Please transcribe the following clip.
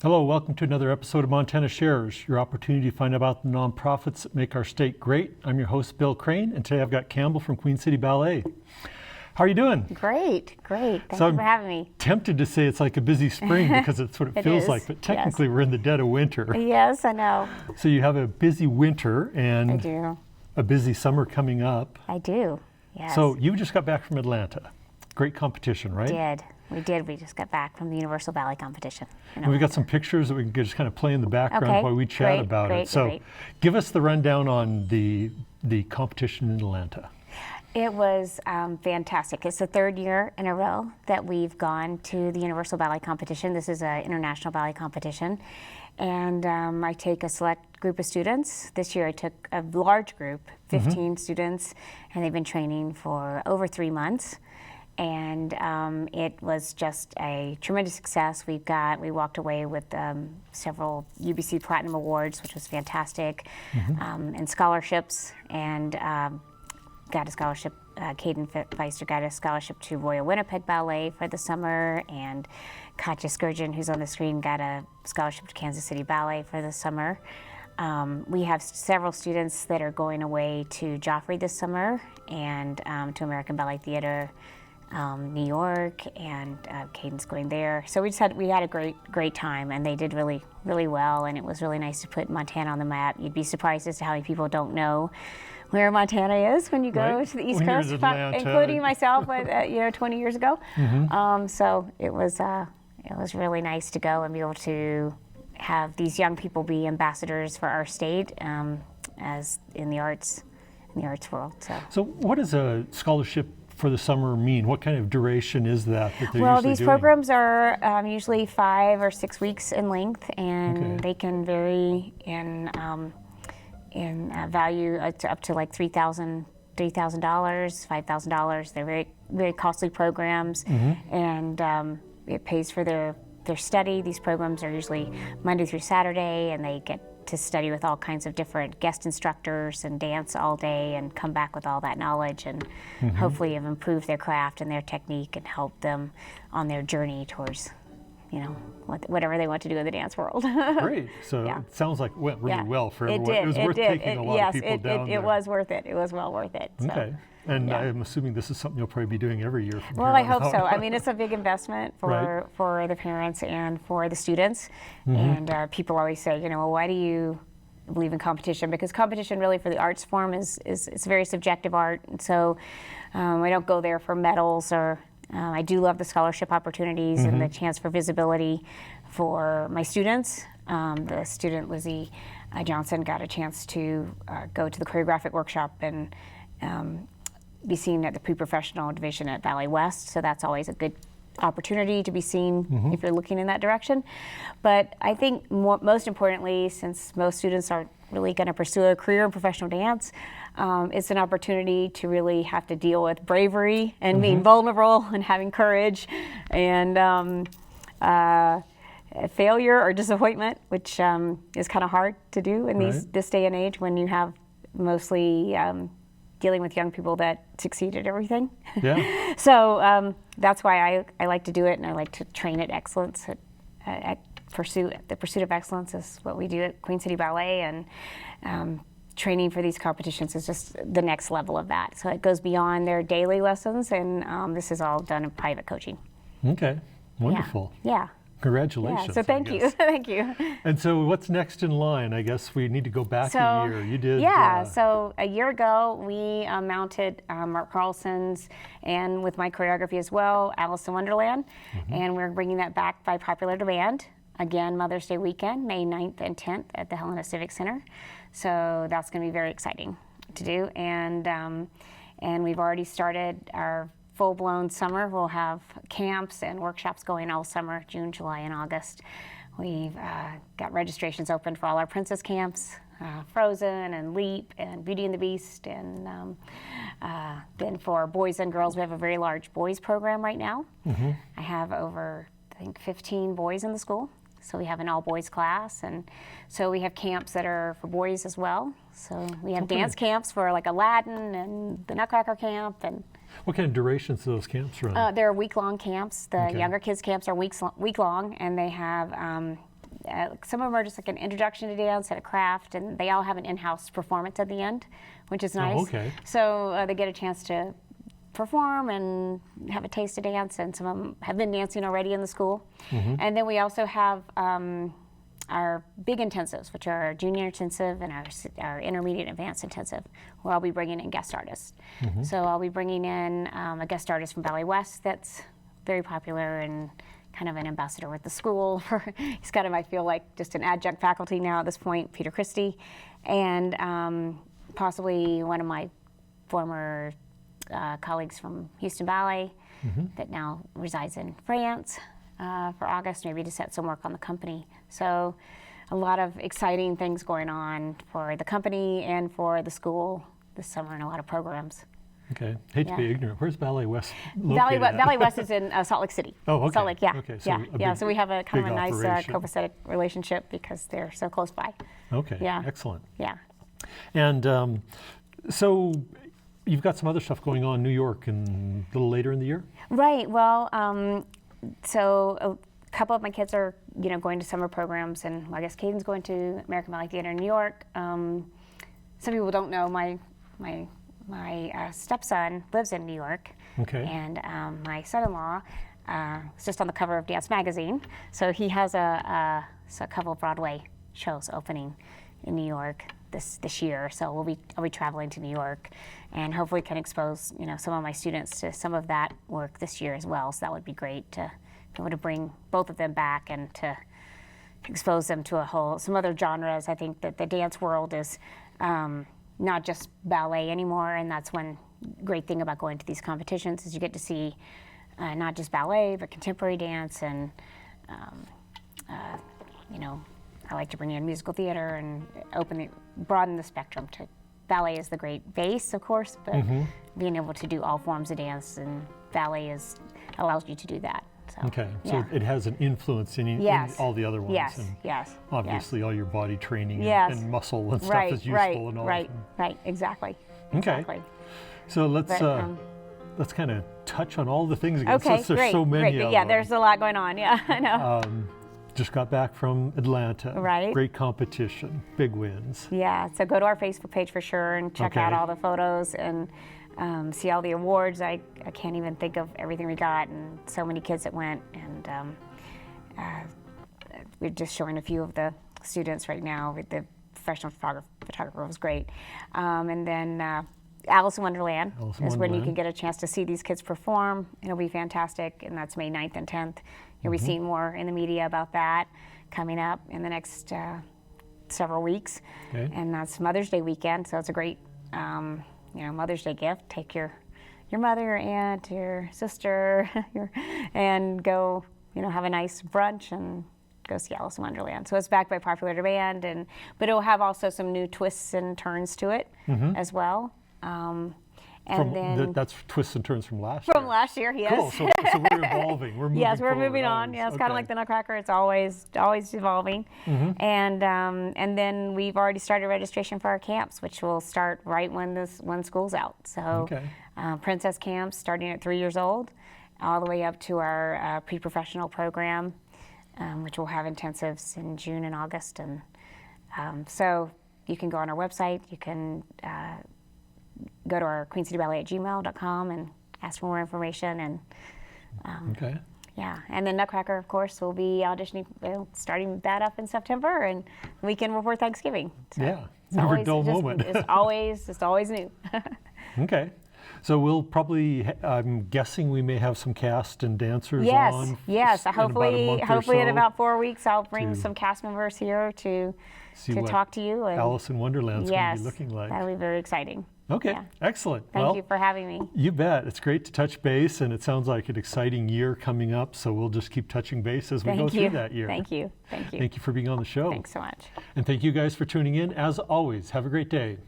Hello, welcome to another episode of Montana Shares, your opportunity to find out about the nonprofits that make our state great. I'm your host, Bill Crane, and today I've got Campbell from Queen City Ballet. How are you doing? Great. Thank you for having me. Tempted to say it's like a busy spring because it's what it feels like, but technically We're in the dead of winter. Yes, I know. So you have a busy winter and I do. A busy summer coming up. I do, yes. So you just got back from Atlanta. Great competition, right? We did. We just got back from the Universal Ballet Competition. And we got some pictures that we can just kind of play in the background while we chat about it. So give us the rundown on the competition in Atlanta. It was fantastic. It's the third year in a row that we've gone to the Universal Ballet Competition. This is an international ballet competition. And I take a select group of students. This year I took a large group, 15 students, and they've been training for over 3 months. And it was just a tremendous success. We walked away with several UBC Platinum Awards, which was fantastic, and scholarships, and got a scholarship. Caden Feister got a scholarship to Royal Winnipeg Ballet for the summer, and Katja Skurgeon, who's on the screen, got a scholarship to Kansas City Ballet for the summer. We have several students that are going away to Joffrey this summer, and to American Ballet Theater, New York, and Caden's going there. So we had a great time, and they did really well, and it was really nice to put Montana on the map. You'd be surprised as to how many people don't know where Montana is when you go to the East Coast, including myself, 20 years ago. So it was really nice to go and be able to have these young people be ambassadors for our state, as in the arts world. So what does a scholarship for the summer mean? What kind of duration is that they're usually Well, these doing? programs are usually 5 or 6 weeks in length, and they can vary in value up to like $3,000, $5,000. They're very, very costly programs, and it pays for their study. These programs are usually Monday through Saturday, and they get to study with all kinds of different guest instructors and dance all day and come back with all that knowledge, and hopefully have improved their craft and their technique and help them on their journey towards, whatever they want to do in the dance world. Great. So it sounds like it went really well for everyone. It was worth taking a lot of people down there. It was worth it. It was well worth it. So. Okay. And I'm assuming this is something you'll probably be doing every year from Well, here I hope on so. out. I mean, it's a big investment for the parents and for the students. And people always say, well, why do you believe in competition? Because competition really for the arts form is it's a very subjective art. And so I don't go there for medals, or I do love the scholarship opportunities and the chance for visibility for my students. The student, Lizzie Johnson, got a chance to go to the choreographic workshop and be seen at the pre-professional division at Ballet West, so that's always a good opportunity to be seen if you're looking in that direction. But I think most importantly, since most students are really going to pursue a career in professional dance, it's an opportunity to really have to deal with bravery and being vulnerable and having courage, and failure or disappointment, which is kind of hard to do in this day and age when you have mostly dealing with young people that succeed at everything. Yeah. So that's why I like to do it, and I like to train at excellence. The pursuit of excellence is what we do at Queen City Ballet, and training for these competitions is just the next level of that. So it goes beyond their daily lessons, and this is all done in private coaching. Okay, wonderful. Yeah. Congratulations. Yeah, so thank you. Thank you. And so what's next in line? I guess we need to go back a year. You did. Yeah, so a year ago we mounted Mark Carlson's, and with my choreography as well, Alice in Wonderland, and we're bringing that back by popular demand. Again, Mother's Day weekend, May 9th and 10th at the Helena Civic Center. So that's going to be very exciting to do. And we've already started our full-blown summer. We'll have camps and workshops going all summer, June, July, and August. We've got registrations open for all our princess camps, Frozen and Leap and Beauty and the Beast and the then for boys and girls, we have a very large boys program right now. I have over, I think, 15 boys in the school. So we have an all-boys class, and so we have camps that are for boys as well. So we have dance camps for like Aladdin and the Nutcracker camp. And what kind of durations do those camps run? they're week-long camps. The younger kids' camps are week-long, and they have some of them are just like an introduction to dance and a craft, and they all have an in-house performance at the end, which is nice. Oh, okay. So they get a chance to perform and have a taste of dance, and some of them have been dancing already in the school. And then we also have our big intensives, which are our junior intensive and our intermediate advanced intensive, where I'll be bringing in guest artists. So I'll be bringing in a guest artist from Ballet West that's very popular and kind of an ambassador with the school. He's kind of, I feel like, just an adjunct faculty now at this point, Peter Christie, and possibly one of my former colleagues from Houston Ballet that now resides in France for August, maybe to set some work on the company. So a lot of exciting things going on for the company and for the school this summer, and a lot of programs. Okay. Hate to be ignorant. Where's Ballet West located? Ballet West is in Salt Lake City. Oh, okay. Salt Lake, yeah. Okay, so So we have a kind of a nice operation. copacetic relationship because they're so close by. Okay. Yeah. Excellent. Yeah. And so you've got some other stuff going on in New York and a little later in the year? Right. Well, so a couple of my kids are, going to summer programs, and I guess Caden's going to American Ballet Theater in New York. Some people don't know my stepson lives in New York. Okay. And my son-in-law is just on the cover of Dance Magazine. So he has a couple of Broadway shows opening in New York this year. So I'll be traveling to New York, and hopefully can expose some of my students to some of that work this year as well. So that would be great to be able to bring both of them back and to expose them to some other genres. I think that the dance world is not just ballet anymore, and that's one great thing about going to these competitions is you get to see not just ballet but contemporary dance, and I like to bring in musical theater and broaden the spectrum. Ballet is the great base, of course, but being able to do all forms of dance, and ballet allows you to do that. So, okay, so it has an influence in all the other ones. Yes, and yes. obviously all your body training and muscle and stuff Right, is useful right, and all right, that. right, exactly. Okay. Exactly. So let's kind of touch on all the things again, Okay, since there's great, so many great. of Yeah, them. there's a lot going on. Yeah, I know. Just got back from Atlanta. Right. Great competition, big wins. Yeah, so go to our Facebook page for sure and check out all the photos and see all the awards. I can't even think of everything we got, and so many kids that went. And we're just showing a few of the students right now. With the professional photographer was great. And then Alice in Wonderland is when you can get a chance to see these kids perform. It'll be fantastic, and that's May 9th and 10th. You'll be seeing more in the media about that coming up in the next several weeks. Okay. And that's Mother's Day weekend, so it's a great Mother's Day gift. Take your mother, your aunt, your sister, and go have a nice brunch and go see Alice in Wonderland. So it's backed by popular demand, but it'll have also some new twists and turns to it as well. That's twists and turns from last year. From last year, yes. Cool. So we're evolving. We're moving. Yes, we're forward moving on. always. Yeah, it's kind of like the Nutcracker. It's always evolving. And then we've already started registration for our camps, which will start right when school's out. So Princess camps starting at 3 years old, all the way up to our pre-professional program, which will have intensives in June and August. And so you can go on our website. You can go to our queencityballet@gmail.com and ask for more information. And and then Nutcracker, of course, will be auditioning, starting that up in September, and the weekend before Thanksgiving. So never a dull moment. It's always new. Okay. So we'll probably, I'm guessing we may have some cast and dancers on. Yes. Hopefully in about 4 weeks I'll bring to some cast members here to see talk to you. And Alice in Wonderland's going to be looking like. That'll be very exciting. Okay, Yeah. excellent. Thank you for having me. You bet. It's great to touch base, and it sounds like an exciting year coming up, so we'll just keep touching base as we go through that year. Thank you. Thank you for being on the show. Thanks so much. And thank you guys for tuning in. As always, have a great day.